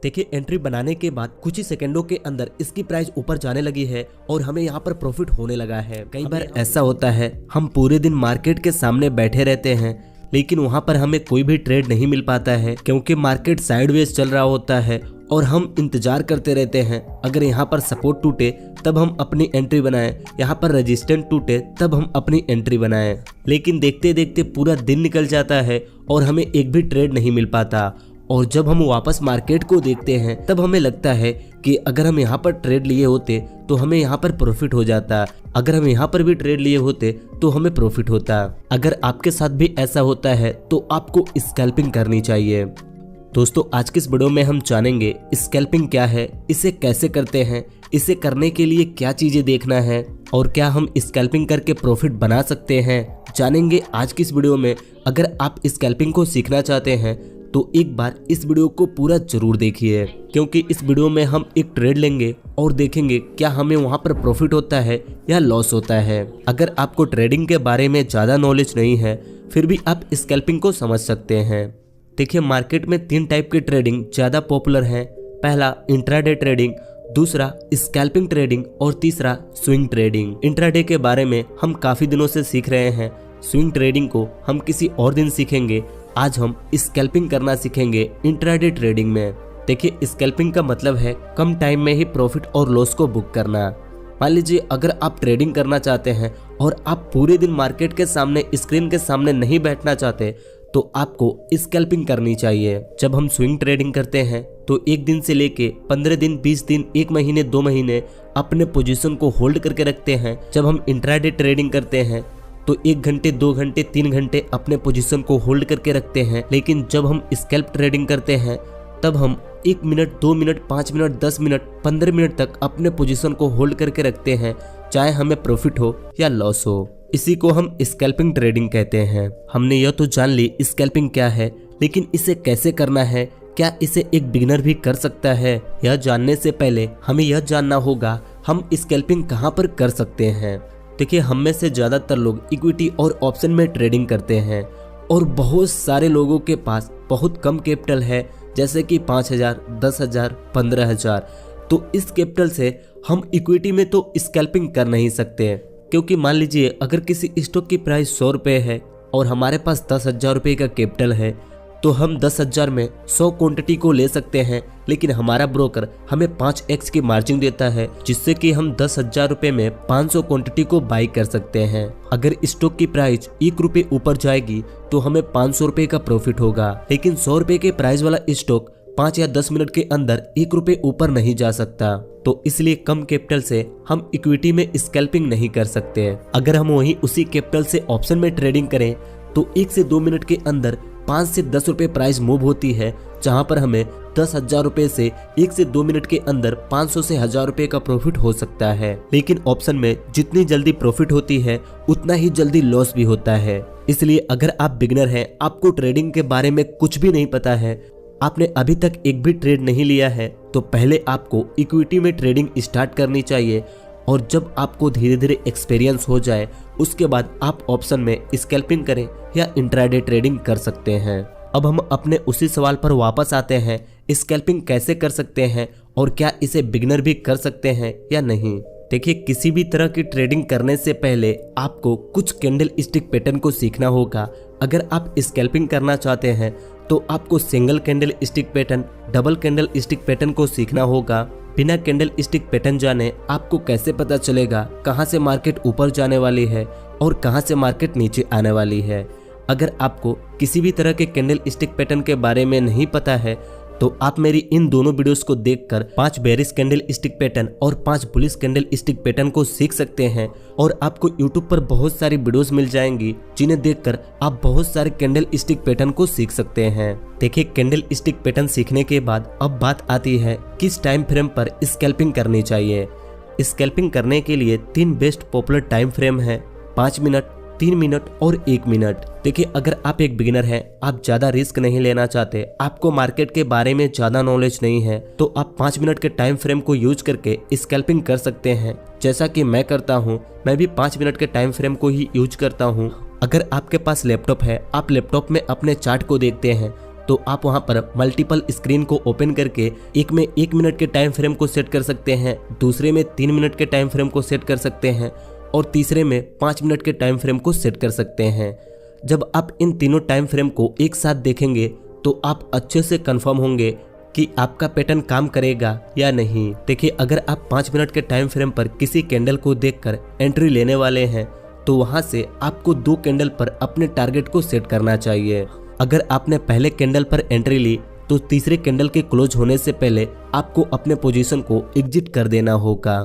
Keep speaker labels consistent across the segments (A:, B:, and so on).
A: देखिए एंट्री बनाने के बाद कुछ ही सेकंडों के अंदर इसकी प्राइस ऊपर जाने लगी है और हमें यहाँ पर प्रॉफिट होने लगा है। कई बार ऐसा होता है हम पूरे दिन मार्केट के सामने बैठे रहते हैं लेकिन वहाँ पर हमें कोई भी ट्रेड नहीं मिल पाता है क्योंकि मार्केट साइडवेज चल रहा होता है और हम इंतजार करते रहते हैं। अगर यहाँ पर सपोर्ट टूटे तब हम अपनी एंट्री बनाएं, यहाँ पर रेजिस्टेंस टूटे तब हम अपनी एंट्री बनाएं। लेकिन देखते देखते पूरा दिन निकल जाता है और हमें एक भी ट्रेड नहीं मिल पाता और जब हम वापस मार्केट को देखते हैं तब हमें लगता है कि अगर हम यहाँ पर ट्रेड लिए होते तो हमें यहाँ पर प्रॉफिट हो जाता, अगर हम यहाँ पर भी ट्रेड लिए होते तो हमें प्रॉफिट होता। अगर आपके साथ भी ऐसा होता है तो आपको स्कैल्पिंग करनी चाहिए। दोस्तों आज की इस वीडियो में हम जानेंगे स्कैल्पिंग क्या है, इसे कैसे करते हैं, इसे करने के लिए क्या चीजें देखना है और क्या हम स्कैल्पिंग करके प्रॉफिट बना सकते हैं, जानेंगे आज की इस वीडियो में। अगर आप स्कैल्पिंग को सीखना चाहते हैं तो एक बार इस वीडियो को पूरा जरूर देखिए क्योंकि इस वीडियो में हम एक ट्रेड लेंगे और देखेंगे क्या हमें वहां पर प्रॉफिट होता है या लॉस होता है। अगर आपको ट्रेडिंग के बारे में ज़्यादा नॉलेज नहीं है फिर भी आप स्कैल्पिंग को समझ सकते हैं। देखिए मार्केट में 3 टाइप की ट्रेडिंग ज़्यादा पॉपुलर है। पहला इंट्राडे ट्रेडिंग, दूसरा स्कैल्पिंग ट्रेडिंग और तीसरा स्विंग ट्रेडिंग। इंट्राडे के बारे में हम काफ़ी दिनों से सीख रहे हैं, स्विंग ट्रेडिंग को हम किसी और दिन सीखेंगे। आज हम स्कैल्पिंग करना सीखेंगे इंट्राडे ट्रेडिंग में। देखिए स्कैल्पिंग का मतलब है कम टाइम में ही प्रॉफिट और लॉस को बुक करना। मान लीजिए अगर आप ट्रेडिंग करना चाहते हैं और आप पूरे दिन मार्केट के सामने स्क्रीन के सामने नहीं बैठना चाहते तो आपको स्कैल्पिंग करनी चाहिए। जब हम स्विंग ट्रेडिंग करते हैं तो 1 दिन से लेके 15 दिन, 20 दिन, 1 महीने, 2 महीने अपने पोजीशन को होल्ड करके रखते हैं। जब हम इंट्राडे ट्रेडिंग करते हैं तो 1 घंटे, 2 घंटे, 3 घंटे अपने पोजीशन को होल्ड करके रखते हैं। लेकिन जब हम स्कैल्प ट्रेडिंग करते हैं तब हम 1 minute, 2 minute, 5 minute, 10 minute, 15 minute तक अपने पोजीशन को होल्ड करके रखते हैं, चाहे हमें प्रॉफिट हो या लॉस हो। इसी को हम स्कैल्पिंग ट्रेडिंग कहते हैं। हमने यह तो जान ली स्कैल्पिंग क्या है, लेकिन इसे कैसे करना है, क्या इसे एक बिगिनर भी कर सकता है? यह जानने से पहले हमें यह जानना होगा हम स्कैल्पिंग कहाँ पर कर सकते हैं। देखिए हम में से ज़्यादातर लोग इक्विटी और ऑप्शन में ट्रेडिंग करते हैं और बहुत सारे लोगों के पास बहुत कम कैपिटल है, जैसे कि 5,000, 10,000, 15,000। तो इस कैपिटल से हम इक्विटी में तो स्कैल्पिंग कर नहीं सकते क्योंकि मान लीजिए अगर किसी स्टॉक की प्राइस 100 रुपये है और हमारे पास 10,000 रुपये का कैपिटल है तो हम 10,000 में 100 क्वांटिटी को ले सकते हैं, लेकिन हमारा ब्रोकर हमें 5x की मार्जिन देता है जिससे कि हम 10,000 रुपये में 500 क्वांटिटी को बाई कर सकते हैं। अगर स्टॉक की प्राइस 1 रुपये ऊपर जाएगी तो हमें 500 रुपये का प्रॉफिट होगा, लेकिन 100 रुपये के प्राइस वाला स्टॉक 5 या 10 मिनट के अंदर 1 रुपये ऊपर नहीं जा सकता। तो इसलिए कम कैपिटल से हम इक्विटी में स्कैल्पिंग नहीं कर सकते। अगर हम वहीं उसी कैपिटल से ऑप्शन में ट्रेडिंग करें तो 1 से 2 मिनट के अंदर 5 से 10 रुपये प्राइस मूव होती है, जहां पर हमें 10,000 रुपये से 1 से 2 मिनट के अंदर 500 से 1,000 रुपये का प्रॉफिट हो सकता है। लेकिन ऑप्शन में जितनी जल्दी प्रॉफिट होती है उतना ही जल्दी लॉस भी होता है। इसलिए अगर आप बिगिनर हैं, आपको ट्रेडिंग के बारे में कुछ भी नहीं पता है, आपने अभी तक एक भी ट्रेड नहीं लिया है, तो पहले आपको इक्विटी में ट्रेडिंग स्टार्ट करनी चाहिए और जब आपको धीरे धीरे एक्सपीरियंस हो जाए उसके बाद आप ऑप्शन में स्कैल्पिंग करें या इंट्राडे ट्रेडिंग कर सकते हैं। अब हम अपने उसी सवाल पर वापस आते हैं, स्कैल्पिंग कैसे कर सकते हैं और क्या इसे बिगिनर भी कर सकते हैं या नहीं। देखिए किसी भी तरह की ट्रेडिंग करने से पहले आपको कुछ कैंडल स्टिक पैटर्न को सीखना होगा। अगर आप स्कैल्पिंग करना चाहते हैं तो आपको single candle stick pattern, double candle stick pattern को सीखना होगा। बिना कैंडल स्टिक पैटर्न जाने आपको कैसे पता चलेगा कहां से मार्केट ऊपर जाने वाली है और कहां से मार्केट नीचे आने वाली है। अगर आपको किसी भी तरह के कैंडल स्टिक पैटर्न के बारे में नहीं पता है तो आप मेरी इन दोनों वीडियोस को देखकर 5 बेरिश कैंडल स्टिक पैटर्न और 5 बुलिश कैंडल स्टिक पैटर्न को सीख सकते हैं और आपको YouTube पर बहुत सारी वीडियोस मिल जाएंगी जिन्हें देखकर आप बहुत सारे कैंडल स्टिक पैटर्न को सीख सकते हैं। देखिए कैंडल स्टिक पैटर्न सीखने के बाद अब बात आती है किस टाइम फ्रेम पर स्कैल्पिंग करनी चाहिए। स्कैल्पिंग करने के लिए 3 बेस्ट पॉपुलर टाइम फ्रेम है, 5 मिनट, 3 मिनट और 1 मिनट। देखिए अगर आप एक बिगिनर हैं, आप ज्यादा रिस्क नहीं लेना चाहते, आपको मार्केट के बारे में ज्यादा नॉलेज नहीं है, तो आप 5 मिनट के टाइम फ्रेम को यूज करके स्कैल्पिंग कर सकते हैं, जैसा कि मैं करता हूं। मैं भी 5 मिनट के टाइम फ्रेम को ही यूज करता हूं। अगर आपके पास लैपटॉप है, आप लैपटॉप में अपने चार्ट को देखते हैं तो आप वहां पर मल्टीपल स्क्रीन को ओपन करके एक में 1 मिनट के टाइम फ्रेम को सेट कर सकते हैं, दूसरे में 3 मिनट के टाइम फ्रेम को सेट कर सकते हैं और तीसरे में 5 मिनट के टाइम फ्रेम को सेट कर सकते हैं। जब आप इन तीनों टाइम फ्रेम को एक साथ देखेंगे तो आप अच्छे से कंफर्म होंगे कि आपका पैटर्न काम करेगा या नहीं। देखिए, अगर आप 5 मिनट के टाइम फ्रेम पर किसी कैंडल को देखकर एंट्री लेने वाले हैं तो वहां से आपको 2 कैंडल पर अपने टारगेट को सेट करना चाहिए। अगर आपने पहले कैंडल पर एंट्री ली तो तीसरे कैंडल के क्लोज होने से पहले आपको अपने पोजीशन को एग्जिट कर देना होगा।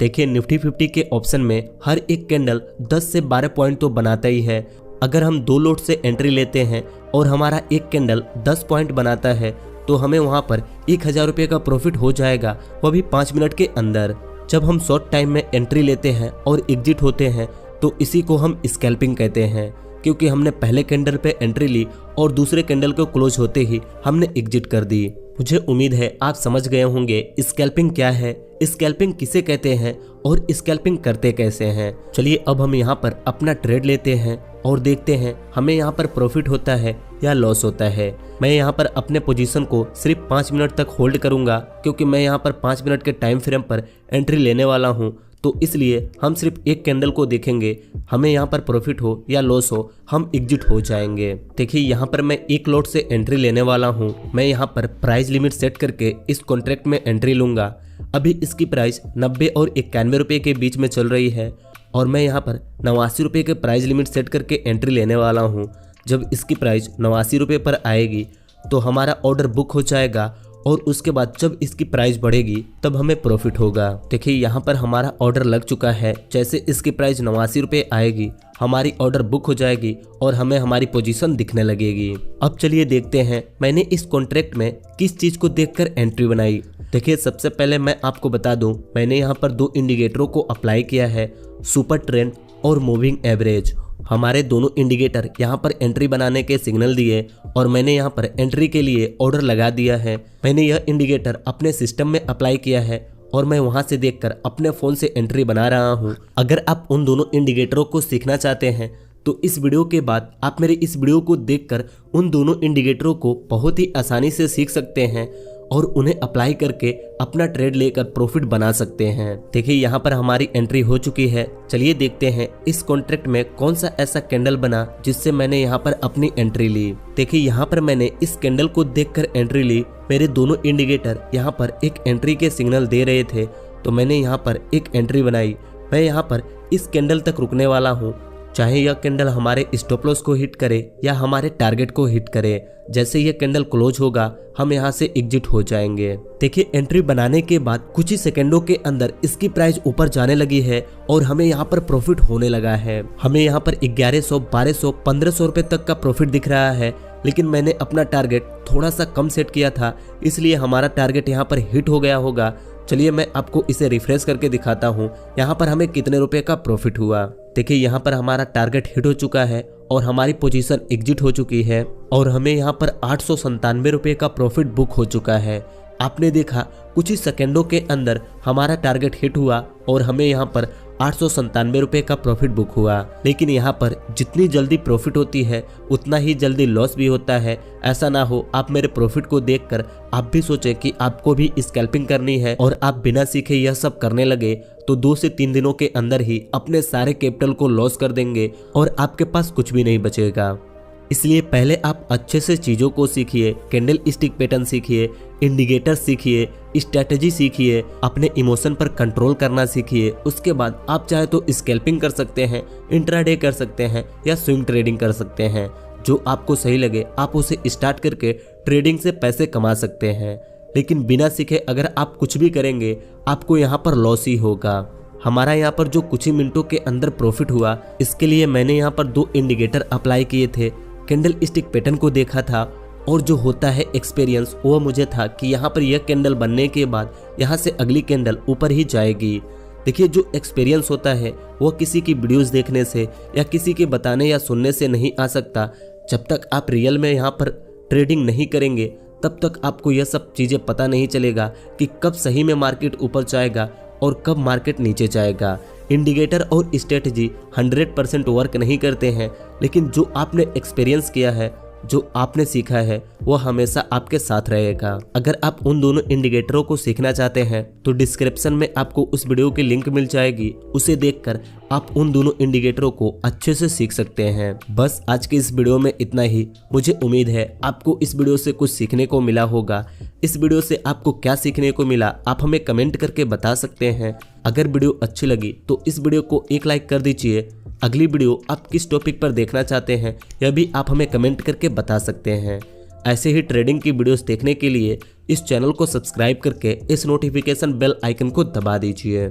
A: देखिए, निफ्टी 50 के ऑप्शन में हर एक कैंडल 10 से 12 पॉइंट तो बनाता ही है। अगर हम 2 लॉट से एंट्री लेते हैं और हमारा एक कैंडल 10 पॉइंट बनाता है तो हमें वहां पर 1000 रुपये का प्रॉफिट हो जाएगा, वह भी 5 मिनट के अंदर। जब हम शॉर्ट टाइम में एंट्री लेते हैं और एग्जिट होते हैं तो इसी को हम स्कैल्पिंग कहते हैं, क्योंकि हमने पहले कैंडल पे एंट्री ली और दूसरे कैंडल को क्लोज होते ही हमने एग्जिट कर दी। मुझे उम्मीद है आप समझ गए होंगे स्कैल्पिंग क्या है, स्कैल्पिंग किसे कहते हैं और स्कैल्पिंग करते कैसे हैं। चलिए अब हम यहाँ पर अपना ट्रेड लेते हैं और देखते हैं हमें यहाँ पर प्रॉफिट होता है या लॉस होता है। मैं यहाँ पर अपने पोजीशन को सिर्फ 5 मिनट तक होल्ड करूंगा, क्योंकि मैं यहाँ पर 5 मिनट के टाइम फ्रेम पर एंट्री लेने वाला हूँ, तो इसलिए हम सिर्फ एक कैंडल को देखेंगे। हमें यहाँ पर प्रॉफिट हो या लॉस हो, हम एग्जिट हो जाएंगे। देखिए, यहाँ पर मैं एक लॉट से एंट्री लेने वाला हूँ। मैं यहाँ पर प्राइस लिमिट सेट करके इस कॉन्ट्रैक्ट में एंट्री लूंगा। अभी इसकी प्राइस 90 और 91 रुपये के बीच में चल रही है और मैं यहाँ पर 89 रुपये के प्राइस लिमिट सेट करके एंट्री लेने वाला हूँ। जब इसकी प्राइस 89 रुपये पर आएगी तो हमारा ऑर्डर बुक हो जाएगा और उसके बाद जब इसकी प्राइस बढ़ेगी तब हमें प्रॉफिट होगा। देखिए, यहाँ पर हमारा ऑर्डर लग चुका है। जैसे इसकी प्राइस 89 रुपये आएगी हमारी ऑर्डर बुक हो जाएगी और हमें हमारी पोजीशन दिखने लगेगी। अब चलिए देखते हैं मैंने इस कॉन्ट्रैक्ट में किस चीज को देखकर एंट्री बनाई। देखिए, सबसे पहले मैं आपको बता दूं, मैंने यहाँ पर 2 इंडिकेटरों को अप्लाई किया है, सुपर ट्रेंड और मूविंग एवरेज। हमारे दोनों इंडिकेटर यहाँ पर एंट्री बनाने के सिग्नल दिए और मैंने यहाँ पर एंट्री के लिए ऑर्डर लगा दिया है। मैंने यह इंडिकेटर अपने सिस्टम में अप्लाई किया है और मैं वहां से देखकर अपने फोन से एंट्री बना रहा हूं। अगर आप उन दोनों इंडिकेटरों को सीखना चाहते हैं तो इस वीडियो के बाद आप मेरे इस वीडियो को देखकर उन दोनों इंडिकेटरों को बहुत ही आसानी से सीख सकते हैं और उन्हें अप्लाई करके अपना ट्रेड लेकर प्रॉफिट बना सकते हैं। देखिए, यहाँ पर हमारी एंट्री हो चुकी है। चलिए देखते हैं इस कॉन्ट्रैक्ट में कौन सा ऐसा कैंडल बना जिससे मैंने यहाँ पर अपनी एंट्री ली। देखिए, यहाँ पर मैंने इस कैंडल को देखकर एंट्री ली। मेरे दोनों इंडिकेटर यहाँ पर एक एंट्री के सिग्नल दे रहे थे तो मैंने यहाँ पर एक एंट्री बनाई। मैं यहाँ पर इस कैंडल तक रुकने वाला हूँ, चाहे यह कैंडल हमारे स्टॉप लॉस को हिट करे या हमारे टारगेट को हिट करे। जैसे यह कैंडल क्लोज होगा हम यहाँ से एग्जिट हो जाएंगे। देखिए, एंट्री बनाने के बाद कुछ ही सेकंडों के अंदर इसकी प्राइस ऊपर जाने लगी है और हमें यहाँ पर प्रॉफिट होने लगा है। हमें यहाँ पर 1100, 1200, 1500 रुपए तक का प्रॉफिट दिख रहा है, लेकिन मैंने अपना टारगेट थोड़ा सा कम सेट किया था, इसलिए हमारा टारगेट यहाँ पर हिट हो गया होगा। चलिए मैं आपको इसे रिफ्रेश करके दिखाता हूँ यहाँ पर हमें कितने रुपए का प्रॉफिट हुआ। देखिए, यहाँ पर हमारा टारगेट हिट हो चुका है और हमारी पोजीशन एग्जिट हो चुकी है और हमें यहाँ पर 897 रुपये का प्रॉफिट बुक हो चुका है। आपने देखा कुछ ही सेकेंडों के अंदर हमारा टारगेट हिट हुआ और हमें यहाँ पर 897 रुपये का प्रॉफिट बुक हुआ। लेकिन यहाँ पर जितनी जल्दी प्रॉफिट होती है उतना ही जल्दी लॉस भी होता है। ऐसा ना हो आप मेरे प्रॉफिट को देखकर आप भी सोचें कि आपको भी स्कैल्पिंग करनी है और आप बिना सीखे यह सब करने लगे तो 2 से 3 दिनों के अंदर ही अपने सारे कैपिटल को लॉस कर देंगे और आपके पास कुछ भी नहीं बचेगा। इसलिए पहले आप अच्छे से चीज़ों को सीखिए, कैंडल स्टिक पैटर्न सीखिए, इंडिकेटर सीखिए, स्ट्रैटेजी सीखिए, अपने इमोशन पर कंट्रोल करना सीखिए। उसके बाद आप चाहे तो स्कैल्पिंग कर सकते हैं, इंट्राडे कर सकते हैं या स्विंग ट्रेडिंग कर सकते हैं। जो आपको सही लगे आप उसे स्टार्ट करके ट्रेडिंग से पैसे कमा सकते हैं। लेकिन बिना सीखे अगर आप कुछ भी करेंगे आपको यहाँ पर लॉस ही होगा। हमारा यहाँ पर जो कुछ ही मिनटों के अंदर प्रॉफिट हुआ, इसके लिए मैंने यहाँ पर 2 इंडिकेटर अप्लाई किए थे, कैंडल स्टिक पैटर्न को देखा था और जो होता है एक्सपीरियंस वो मुझे था कि यहाँ पर यह कैंडल बनने के बाद यहाँ से अगली कैंडल ऊपर ही जाएगी। देखिए, जो एक्सपीरियंस होता है वो किसी की वीडियोस देखने से या किसी के बताने या सुनने से नहीं आ सकता। जब तक आप रियल में यहाँ पर ट्रेडिंग नहीं करेंगे तब तक आपको यह सब चीज़ें पता नहीं चलेगा कि कब सही में मार्केट ऊपर जाएगा और कब मार्केट नीचे जाएगा। इंडिकेटर और स्ट्रेटजी 100% वर्क नहीं करते हैं, लेकिन जो आपने एक्सपीरियंस किया है जो आपने सीखा है वो हमेशा आपके साथ रहेगा। अगर आप उन दोनों इंडिकेटरों को सीखना चाहते हैं तो डिस्क्रिप्शन में आपको उस वीडियो की लिंक मिल जाएगी, उसे देखकर आप उन दोनों इंडिकेटरों को अच्छे से सीख सकते हैं। बस आज के इस वीडियो में इतना ही। मुझे उम्मीद है आपको इस वीडियो से कुछ सीखने को मिला होगा। इस वीडियो से आपको क्या सीखने को मिला आप हमें कमेंट करके बता सकते हैं। अगर वीडियो अच्छी लगी तो इस वीडियो को एक लाइक कर दीजिए। अगली वीडियो आप किस टॉपिक पर देखना चाहते हैं यह भी आप हमें कमेंट करके बता सकते हैं। ऐसे ही ट्रेडिंग की वीडियोस देखने के लिए इस चैनल को सब्सक्राइब करके इस नोटिफिकेशन बेल आइकन को दबा दीजिए।